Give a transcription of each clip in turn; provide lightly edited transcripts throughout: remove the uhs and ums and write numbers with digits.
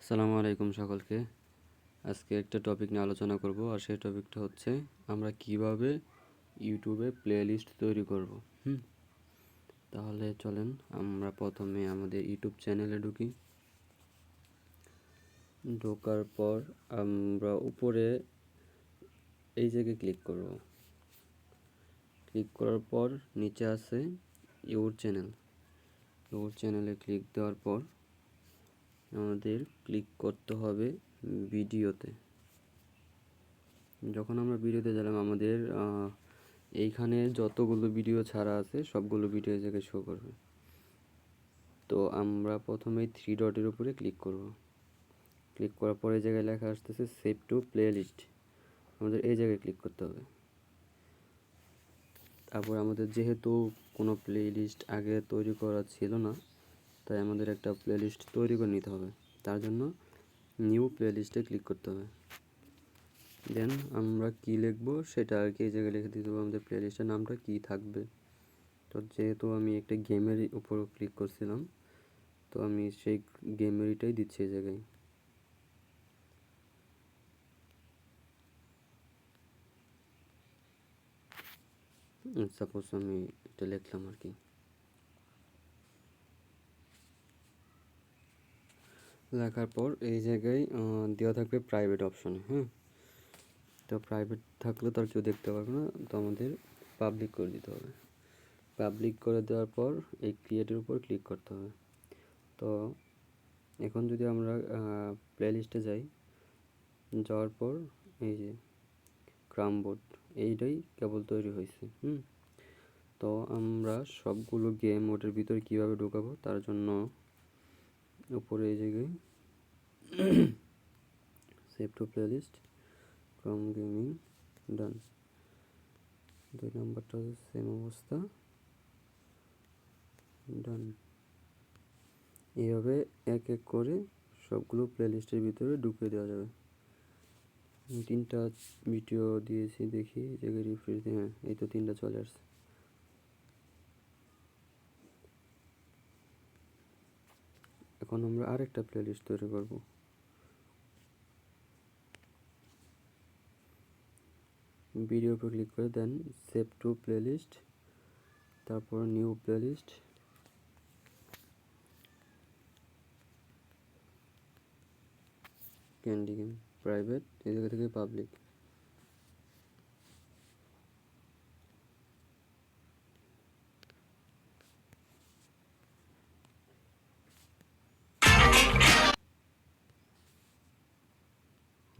আসসালামু আলাইকুম সকলকে। আজকে একটা টপিক নিয়ে আলোচনা করব, আর সেই টপিকটা হচ্ছে আমরা কিভাবে ইউটিউবে প্লেলিস্ট তৈরি করব। তাহলে চলেন আমরা প্রথমে আমাদের ইউটিউব চ্যানেলে ঢুকি। ঢোকার পর আমরা উপরে এই জায়গায় ক্লিক করব। ক্লিক করার পর নিচে আছে ইউর চ্যানেল। ইউর চ্যানেলে ক্লিক দেওয়ার পর আমাদের ক্লিক করতে হবে ভিডিওতে। যখন আমরা ভিডিওতে গেলাম, আমাদের এইখানে যতগুলো ভিডিও ছাড়া আছে সবগুলো ভিডিও এই জায়গায় শো করবে। তো আমরা প্রথমে 3 ডটের উপরে ক্লিক করব। ক্লিক করার পরে এই জায়গায় লেখা আসতেছে সেভ টু প্লে লিস্ট। আমাদের এই জায়গায় ক্লিক করতে হবে। তারপর আমাদের যেহেতু কোনো প্লে লিস্ট আগে তৈরি করা ছিল না, তাই আমাদের একটা প্লে লিস্ট তৈরি করে নিতে হবে। তার জন্য নিউ প্লে লিস্টে ক্লিক করতে হবে। দেন আমরা কি লিখবো সেটা আর কি এই জায়গায় লিখে দিতে হবে। আমাদের প্লে লিস্টের নামটা কী থাকবে। তো যেহেতু আমি একটা গেমের উপর ক্লিক করছিলাম, তো আমি সেই গেমেরটাই দিচ্ছি এই জায়গায়। সাপোজ আমি এটা লিখলাম আর কি। লেখার পর এই জায়গায় দেওয়া থাকবে প্রাইভেট অপশনে। তো প্রাইভেট থাকলে তো আর কেউ দেখতে পারবে না, তো আমাদের পাবলিক করে দিতে হবে। পাবলিক করে দেওয়ার পর এই ক্রিয়েটের উপর ক্লিক করতে হবে। তো এখন যদি আমরা প্লে লিস্টে যাই, যাওয়ার পর এই যে ক্রামবোর্ড এইটাই কেবল তৈরি হয়েছে। তো আমরা সবগুলো গেম ওটার ভিতরে কীভাবে ঢোকাবো, তার জন্য উপরে এই জায়গায় সেভ টু প্লে লিস্ট ক্রম গেমিং ডান। 2 নাম্বারটা সেম অবস্থা ডান। এইভাবে এক এক করে সবগুলো প্লে লিস্টের ভিতরে ঢুকিয়ে দেওয়া যাবে। 3টা ভিডিও দিয়েছি, দেখি এই জায়গায় রিফ্রেশ দিয়ে। এই তো 3টা চলে আসছে। এখন আমরা আরেকটা প্লে লিস্ট তৈরি করব। ভিডিও উপর ক্লিক করে দেন সেভ টু প্লে লিস্ট, তারপর new playlist, candy game private, এই জায়গা থেকে পাবলিক।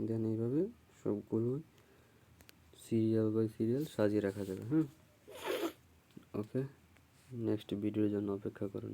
দেন এইভাবে সবগুলো সিরিয়াল বাই সিরিয়াল সাজিয়ে রাখা যাবে। ওকে, নেক্সট ভিডিওর জন্য অপেক্ষা করুন।